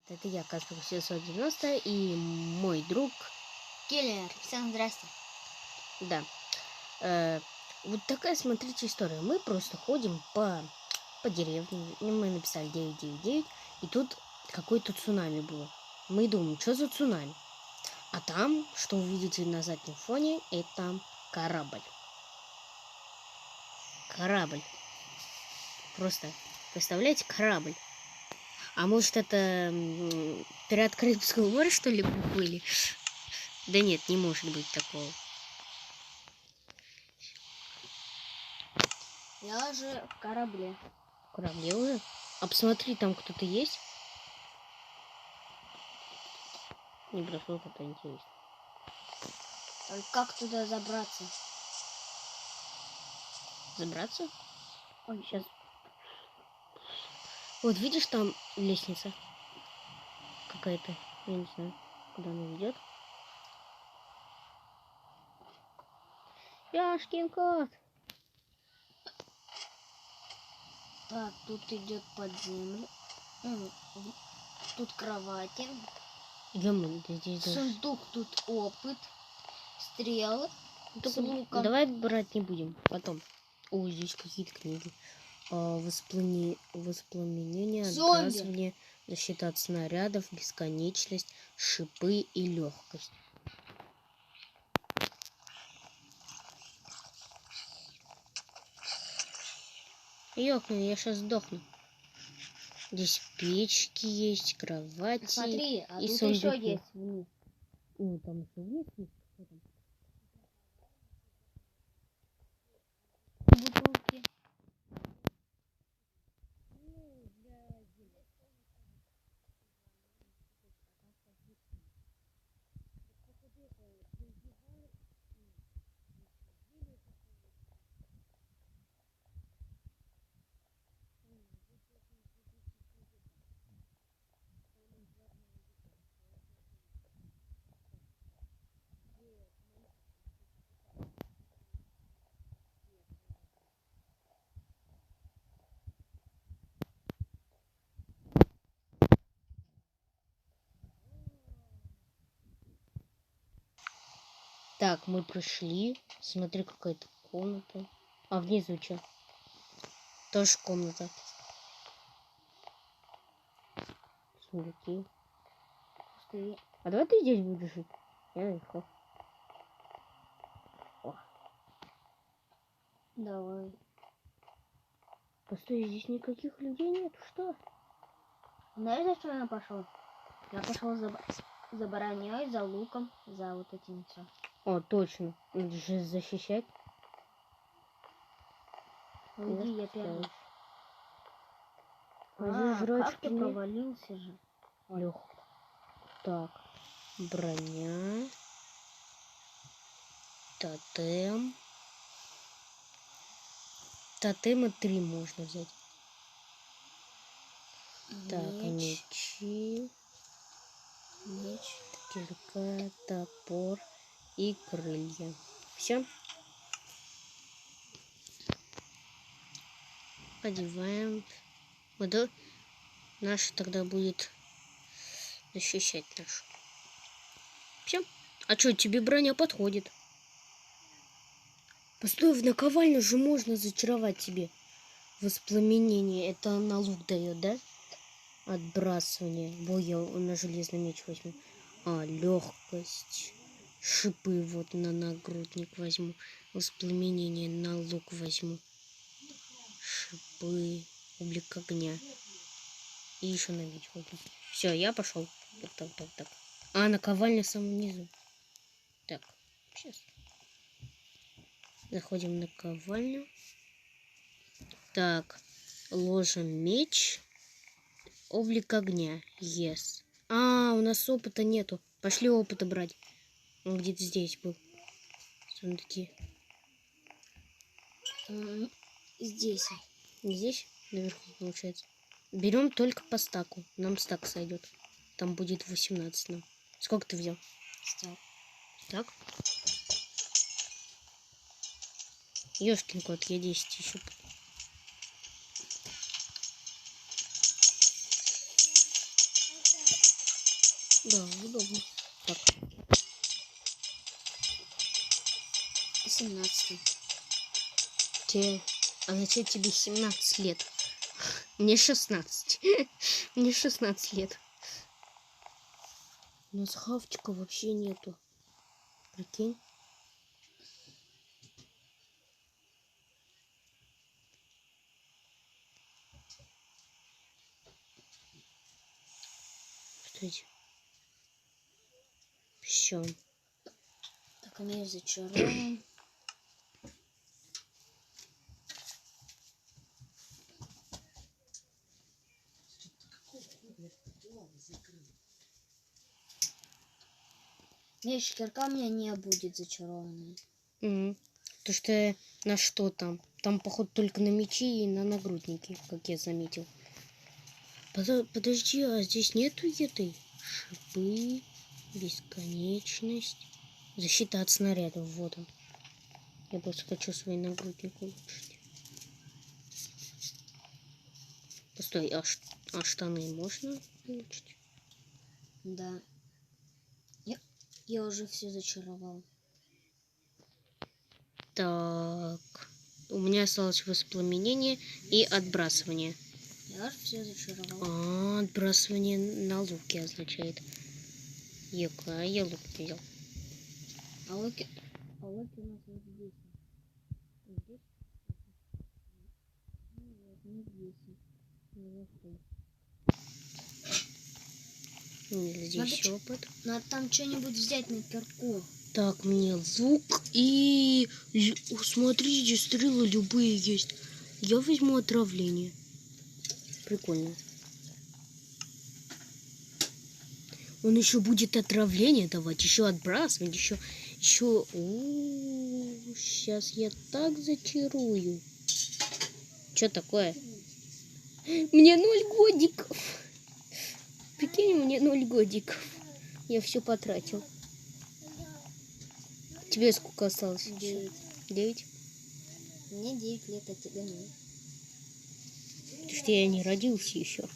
Это я, Каспер 790, и мой друг Киллер. Всем здрасте. Да. Вот такая, смотрите, история. Мы просто ходим по деревне. Мы написали 999, и тут какое-то цунами было. Мы думаем, что за цунами? А там, что вы видите на заднем фоне, это корабль. Корабль. Просто, представляете, корабль. А может, это пират Карибского моря, что ли, были? Да нет, не может быть такого. Я уже в корабле. В корабле уже? А посмотри, там кто-то есть? Не просто вот это интересно. Как туда забраться? Забраться? Ой, Сейчас. Вот видишь, там лестница какая-то. Я не знаю, куда она ведет. Яшкин кот. Так, тут идет под землю. Тут кровати. Идем здесь даже. Сундук, тут опыт. Стрелы. С луком. Давай брать не будем. Потом. О, здесь какие-то книги. Воспламенение, отбрасывание, защита от снарядов, бесконечность, шипы и легкость. Ёкни, я сейчас сдохну. Здесь печки есть, кровати. Смотри, а и тут сундуки. еще есть вниз. О, там еще вниз есть. Что там? Бутылки. Так, мы пришли. Смотри, какая-то комната. А внизу что? Тоже комната. Сундуки. Пустые. А давай ты здесь будешь жить? Я наверху. О. Давай. Постой, здесь никаких людей нет. Что? Знаешь, за что я пошел? Я пошел за броней, за луком, за вот этим все. О, точно. Надо же защищать. Уйди, я первый. Жрачки как ты провалился же? Лег. Так. Броня. Тотем. Тотема 3 можно взять. Так, мечи. Меч. Кирка, топор и крылья. Все. Одеваем. Вот наша тогда будет защищать нашу. Все. А что, тебе броня подходит? Постой, в наковальню же можно зачаровать тебе. Воспламенение. Это на лук дает, да? Отбрасывание. Боя на железный меч возьму. Легкость. Шипы вот на нагрудник возьму. Воспламенение на лук возьму. Шипы. Облик огня. И еще на меч возьму. Все, я пошел. Так. Наковальня в самом низу. Так, сейчас. Заходим на ковальню. Так, ложим меч. Облик огня. Yes. У нас опыта нету. Пошли опыта брать. Он где-то здесь был. Сундуки. Здесь. Здесь? Наверху, получается. Берем только по стаку. Нам стак сойдет. Там будет 18 нам. Сколько ты взял? Стак. Так. Ёшкин кот, я 10 еще. Да, удобно. Так, 17. тебе... А зачем тебе 17 лет? Мне 16. Мне 16 лет. У нас хавчика вообще нету. Прикинь. Кстати. Все. Так, имею зачарован. Меч кирка у меня не будет зачарованной. То что на что там? Там, походу, только на мечи и на нагрудники, как я заметил. Подожди, а здесь нету еды? Шипы, бесконечность, защита от снарядов. Вот он. Я просто хочу свой нагрудник улучшить. Постой, а штаны можно улучшить? Да. Я уже все зачаровал. Так. У меня осталось воспламенение и отбрасывание. Я уже все зачаровал. Отбрасывание на луке означает. Ека, я лук не взял. А луки у нас вот здесь. Вот здесь? Нет, не здесь. Здесь опыт. Надо там что-нибудь взять на кирку. Так, мне лук и... Смотрите, стрелы любые есть. Я возьму отравление. Прикольно. Он еще будет отравление давать, еще отбрасывать, еще... Сейчас я так зачарую. Что такое? Мне 0 годиков. Прикинь, мне 0 годиков. Я все потратил. Тебе сколько осталось? 9. 9? Мне 9 лет, а тебе 0. Потому что я не родился еще.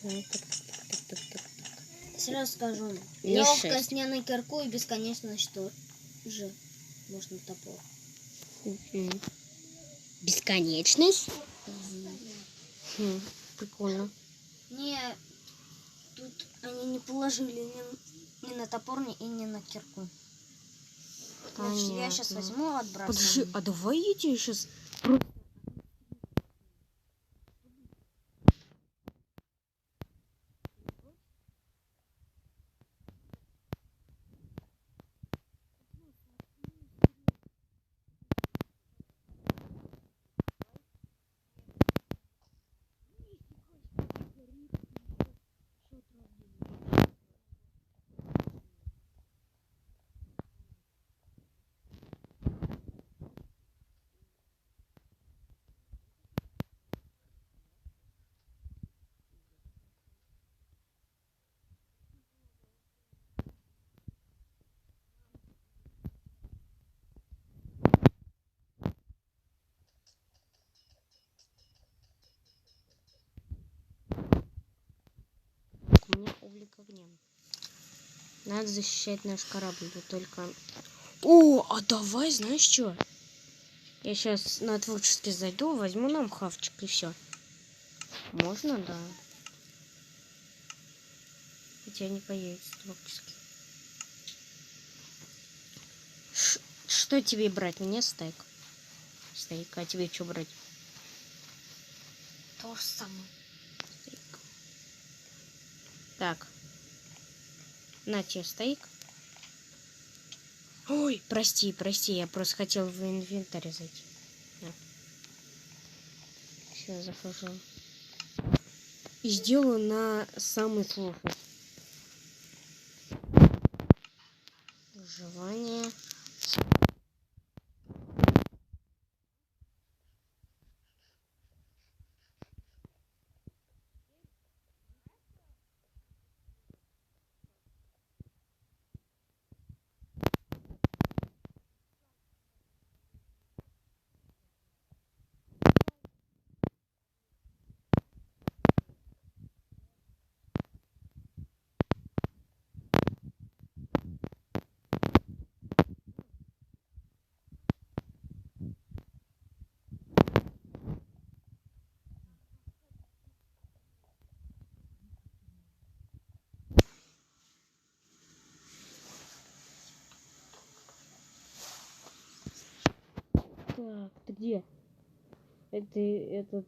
Так. Сразу скажу. Мне Легкость 6. не на кирку и бесконечность тоже. Можно топор. Бесконечность? Прикольно. Не, тут они не положили ни на топор, и не на кирку. Значит, я сейчас возьму отбрасываю. Подожди, а давай я тебе сейчас... У меня облик огня. Надо защищать наш корабль, но только... О, а давай, знаешь что? Я сейчас на творческий зайду, возьму нам хавчик и все. Можно, да. Хотя не появится творческий. Что тебе брать? Мне стейк. Стейк, а тебе что брать? То же самое. Стейк. Так. На тебе стейк. Ой, прости, я просто хотел в инвентарь зайти. Сейчас захожу. И сделаю на самый сложный. Выживание. где? Это этот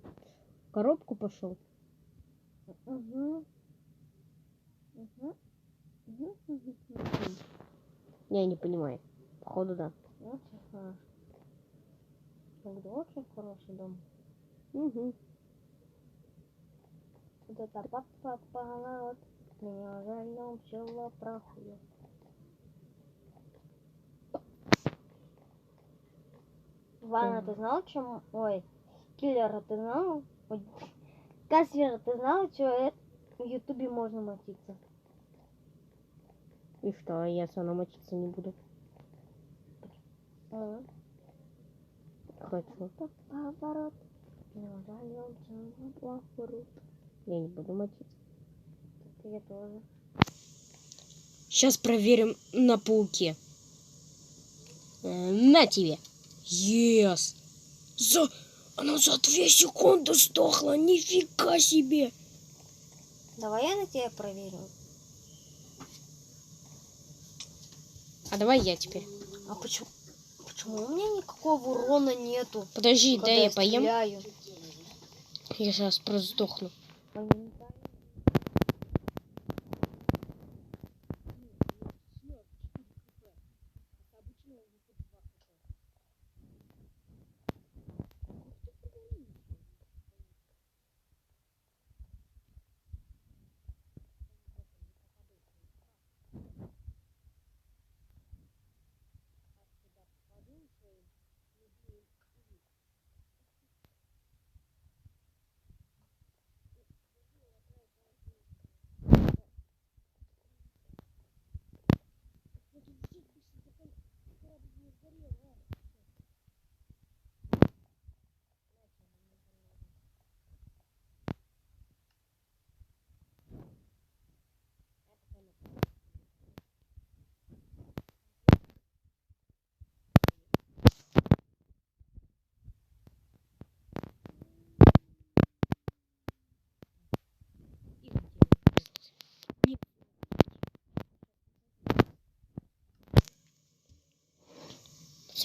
коробку пошел? Угу. Я не понимаю. Походу, да. Очень хорошо. Это очень хороший дом. Угу. Вот это поворот. Меня жаль, пчела проходит. Ваня, ты знал, чем... Ой, Киллера, ты знал? Ой, Кассвера, ты знал, что в Ютубе можно мочиться? И что, я сама мочиться не буду? Хочу. Поворот. Меня жаль, пчела проходит. Я не буду мочиться. Я тоже. Сейчас проверим на пауке. На тебе. Yes. Она за 2 секунды сдохла. Нифига себе. Давай я на тебя проверю. А давай я теперь. А почему? Почему у меня никакого урона нету? Подожди, Когда дай я поем. стреляю? Я сейчас просто сдохну.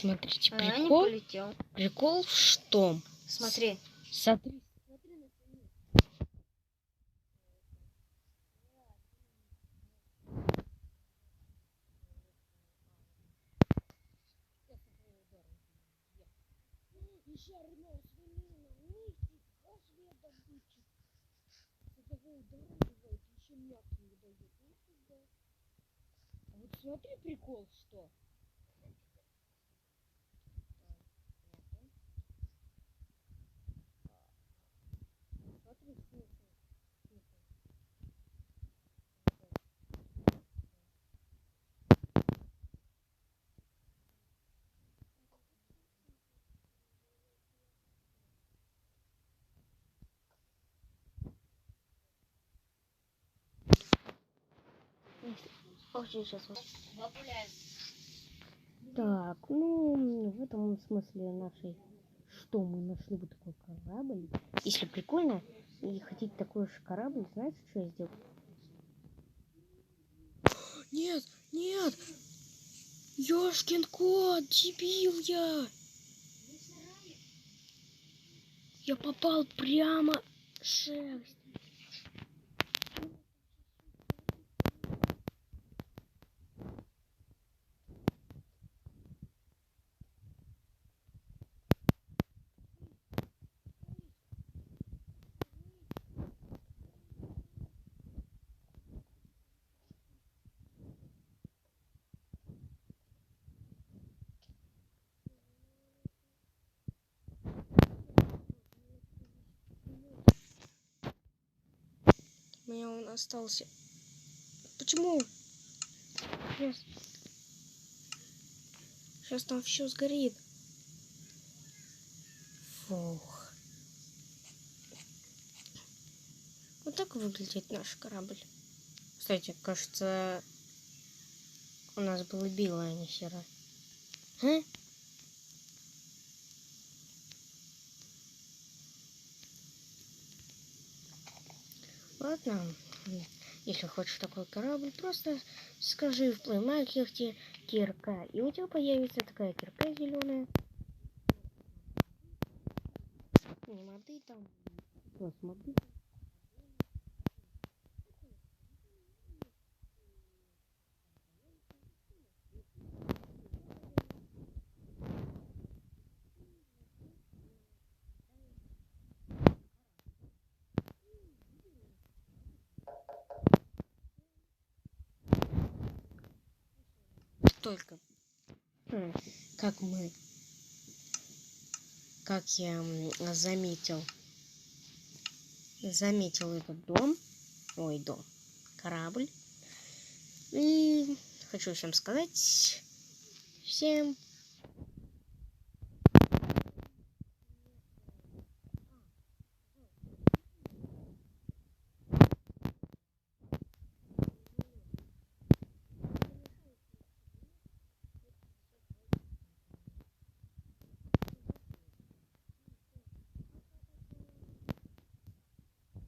Смотрите, А я не прикол. полетел. Прикол в том. Смотри. Смотри. Вот смотри, прикол, что. Смотри, Очень сейчас. Так, ну, в этом смысле нашей, что мы нашли вот такой корабль. Если прикольно и хотите такой же корабль, знаете, что я сделал? Нет, нет! Ёшкин кот, дебил я! Я попал прямо в шерсть. У меня он остался. Почему? Сейчас там все сгорит. Фух. Вот так выглядит наш корабль. Кстати, кажется, у нас было белое, а не серое. А? Ладно. Если хочешь такой корабль, просто скажи в плеймаркете кирка, и у тебя появится такая кирка зеленая. Что, смотри. Только как я заметил этот дом, корабль. И хочу всем сказать, всем